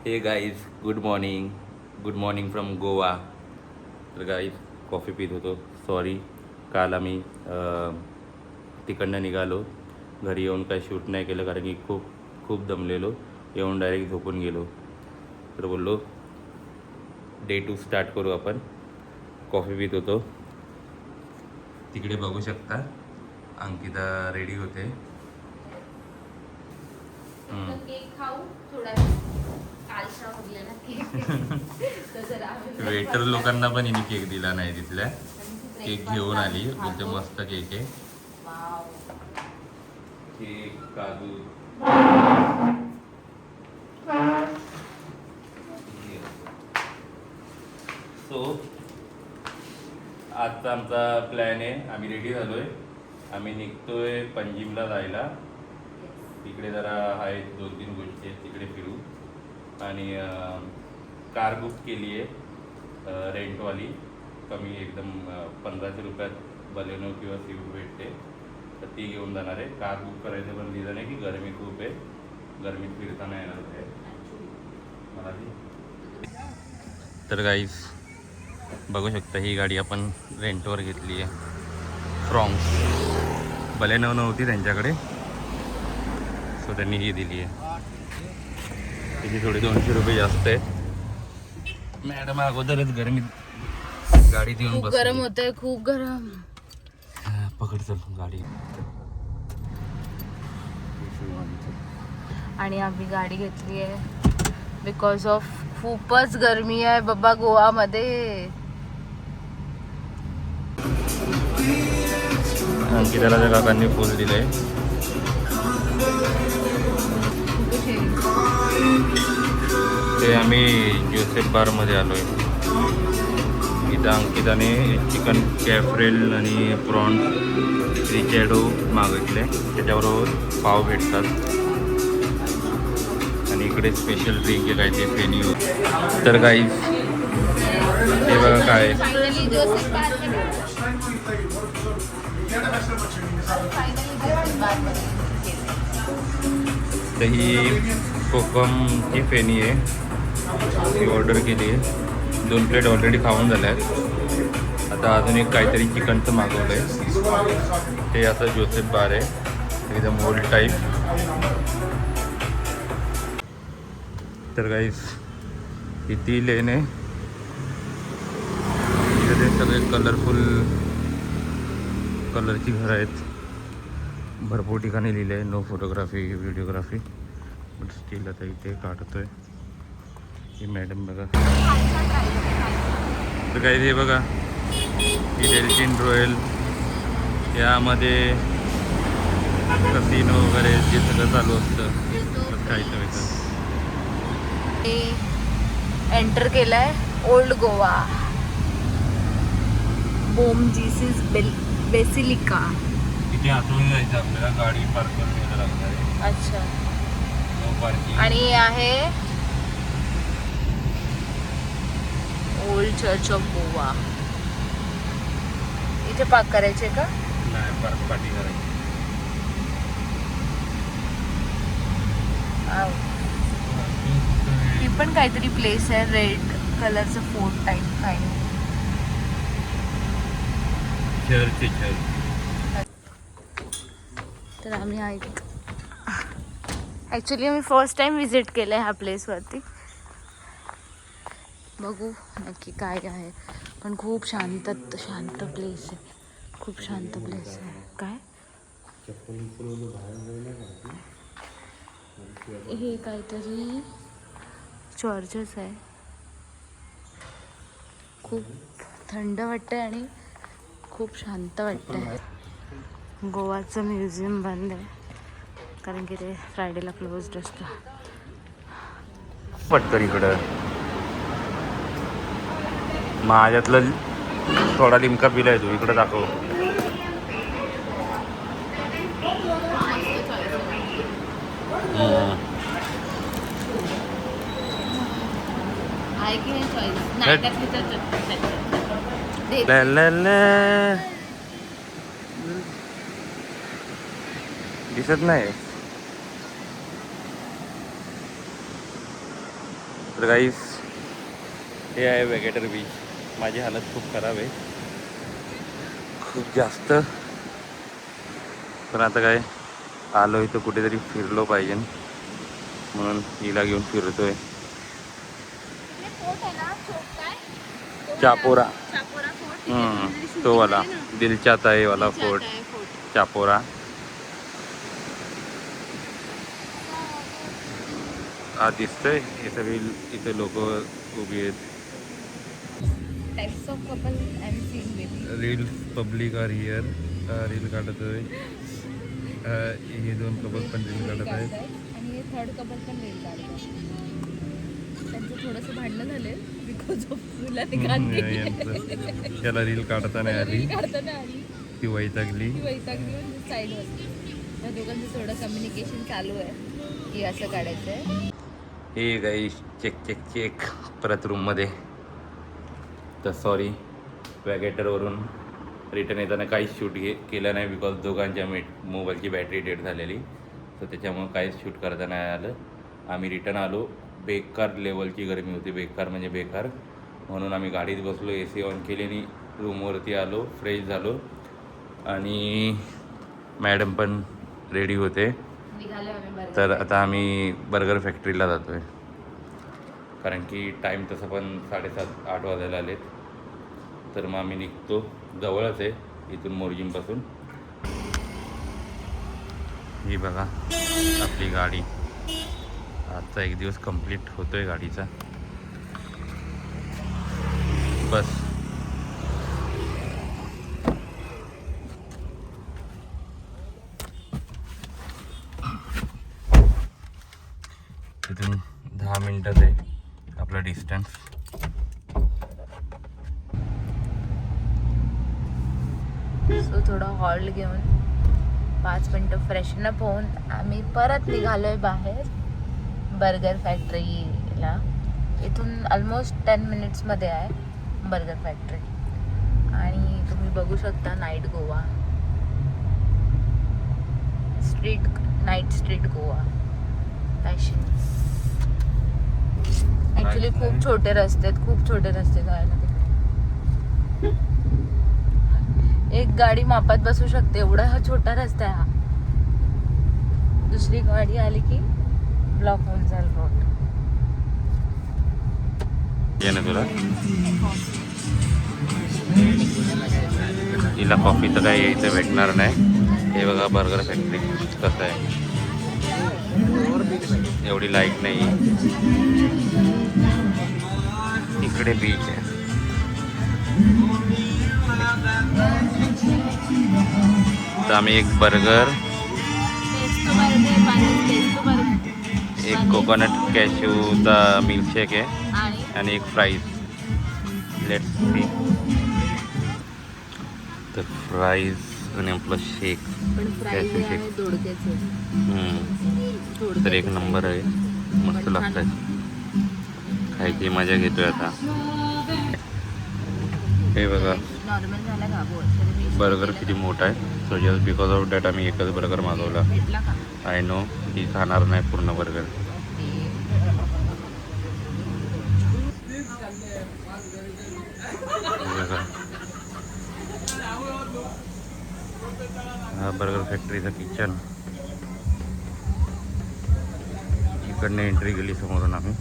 हे guys good morning from Goa. तर guys coffee पित होतो. सॉरी, काल आम्ही तिकडनं निघालो, घरी येऊन काही शूट नाही केलं कारण की खूप खूप दमलेलो. येऊन डायरेक्ट झोपून गेलो. तर बोललो डे 2 स्टार्ट करू आपण. कॉफी पित होतो. तिकडे बघू शकता अंकिता रेडी होते. केक खाऊ थोडा. कालचा उरलेला ना केक तर जरा वेटर लोकांना पण हिने केक दिला नाही तिथल्या. केक घेऊन आली, बोलते मस्त केक आहे. वाव. केक, काजू. सो आजचा आमचा प्लॅन आहे. आम्ही रेडी झालोय. आम्ही निघतोय पंजिमला जायला. तिकडे जरा आहेत 2-3 गोष्टी आहेत, तिकडे फिरू. आणि कार बुक केली आहे रेंटवाली. कमी एकदम 1500 रुपयात बलेनो किंवा स्विफ्ट भेटते. तर ती घेऊन जाणार आहे. कार बुक करायचं पण दिलं नाही की गरमी खूप आहे, गरमीत फिरताना येणार आहे मला ती. तर गाईज बघू शकता, ही गाडी आपण रेंटवर घेतली आहे. फ्रॉन्क्स बलेनो नव्हती त्यांच्याकडे, सो त्यांनी ही दिली आहे. तिची थोडी 200 रुपये जास्त आहेत. मॅडम अगोदरच गरमीत गाडीत येऊन खूप बसली. गरम होतंय, खूप गरम. पकड चल गाडी. आणि आम्ही गाडी घेतली आहे बिकॉज ऑफ खूपच गरमी आहे बाबा गोवामध्ये. अंकिताला काकांनी फुल दिलंय. ते आम्ही जोसेफ बारमध्ये आलो आहे. इथं अंकिताने चिकन कॅफ्रेल आणि प्रॉन्स रिचॅडो मागितले. त्याच्याबरोबर पाव भेटतात आणि इकडे स्पेशल ड्रिंक आहे काय ते फेनियो. तर काही हे बघा काय तर ही कोकमची फेनी आहे. ती ऑर्डर केली आहे. 2 प्लेट ऑलरेडी खाऊन झाल्या आहेत. आता अजून एक काहीतरी चिकनचं मागवलं आहे. ते असं जोसेफ बार आहे, एकदम ओल्ड टाईप. तर काही किती लेन आहे. इथे सगळे कलरफुल कलरची घरं आहेत. भरपूर ठिकाणी लिहिलं आहे no photography videography, but still आता इथे काढतोय. ही मॅडम बघा. तर काही हे बघा, ही डेल्फिन रॉयल, यामध्ये कसिनो वगैरे जे सगळं चालू असतं खायचं वगैरे. एंटर केलाय ओल्ड गोवा बोम जीसस बेसिलिका. तिथे आतून जायचं आपल्याला, गाडी पार्क करून यायला लागणार आहे. अच्छा. No parking. आणि हे आहे ओल्ड चर्च ऑफ गोवा. इथे पार्क करायचे का? नाही, पार्क पार्टी करायची. ही पण काहीतरी प्लेस आहे, रेड कलरचं फोर्ट टाईप काही. चर्च. तर आम्ही ॲक्च्युली आम्ही फर्स्ट टाइम विजिट केलं आहे ह्या प्लेसवरती. बघू नक्की काय आहे. पण खूप शांत प्लेस आहे, खूप शांत प्लेस आहे. काय हे काहीतरी चर्चच आहे. खूप थंड वाटतंय आणि खूप शांत वाटतंय. गोवाचं म्युझियम बंद आहे कारण की ते फ्रायडेला क्लोज्ड असतं. पटकन इकडं माझ्यातलं थोडा लिमका पिलाय तू, इकडं दाखव. आहे की नाही चॉईस? नाटक दिसत नाही. तर गाईस हे आहे वेगेटर बीच. माझी हालत खूप खराब आहे, खूप जास्त. पण आता काय आलो इथं कुठेतरी फिरलो पाहिजे म्हणून हिला घेऊन फिरतोय. चापोरा, तो वाला दिलचात आहे वाला फोर्ट, चापोरा. हा दिसतंय हे सगळी इथे लोक उभी आहेत. Types of couple I am seeing baby. Reels public are here. Reel काढतोय. हे दोन कपल पण रील काढत आहेत. आणि हे थर्ड कपल पण रील काढत आहेत. त्यांचं थोडंसं भांडणं झाले बिकॉज ऑफ त्याला रील काढता नाही आली, काढताना आली ती वैतागली. म्हणजे साईडवर. त्या दोघांचं थोडं कम्युनिकेशन चालू आहे की असं काढायचं आहे. Hey guys check check check परत रूममध्ये. तर सॉरी वॅगेटरवरून रिटर्न येताना काहीच शूट केलं नाही बिकॉज दोघांच्या मोबाईलची बॅटरी डेड झालेली. तर त्याच्यामुळं काहीच शूट करता नाही आलं. आम्ही रिटर्न आलो. बेकार लेवलची गरमी होती, बेकार म्हणजे बेकार. म्हणून आम्ही गाडीत बसलो, AC ऑन केली आणि रूमवरती आलो, फ्रेश झालो. आणि मॅडम पण रेडी होते. तर आता आम्ही बर्गर फॅक्टरीला जातो आहे, कारण की टाईम तसं पण 7:30-8 वाजायला आलेत. तर मग आम्ही निघतो. जवळच आहे इथून मोरजिमपासून. ही बघा आपली गाडी. आजचा एक दिवस कंप्लीट होतोय गाडीचा. बस इथून 10 मिनिटात आहे आपला डिस्टन्स. सो थोडं हॉल्ट घेऊन 5 मिनटं फ्रेशनअप होऊन आम्ही परत निघालोय बाहेर बर्गर फॅक्टरीला. इथून ऑलमोस्ट 10 मिनिट्समध्ये आहे बर्गर फॅक्टरी. आणि तुम्ही बघू शकता night Goa, night street Goa fashion. Actually खूप छोटे रस्ते आहेत, खूप छोटे रस्ते जायला तिकडे. एक गाडी मापात बसू शकते एवढा हा छोटा रस्ता आहे हा. दुसरी गाडी आली की ब्लॉक होऊन जाईल रोड. ये ना तुला तिला कॉफी तर काही इथे भेटणार नाही. हे बघा बर्गर फॅक्टरी कसं आहे. एवढी लाईट नाही. इकडे बीच आहे. तर आम्ही एक बर्गर, एक कोकोनट कॅश्यूचा मिल्कशेक आहे आणि एक फ्राईज. Let's see. तर फ्राईज आणि आपलं शेक, कॅश्यू शेक. तर एक नंबर आहे, मस्त लागतं. खायची मजा घेतोय आता. हे बघा बर्गर किती मोठा आहे. So just because of that आम्ही एकच बर्गर मागवला. आय नो की खाणार नाही पूर्ण बर्गर. हा बर्गर फॅक्टरीचं किचन. इकडनं एंट्री केली समोरून आम्ही.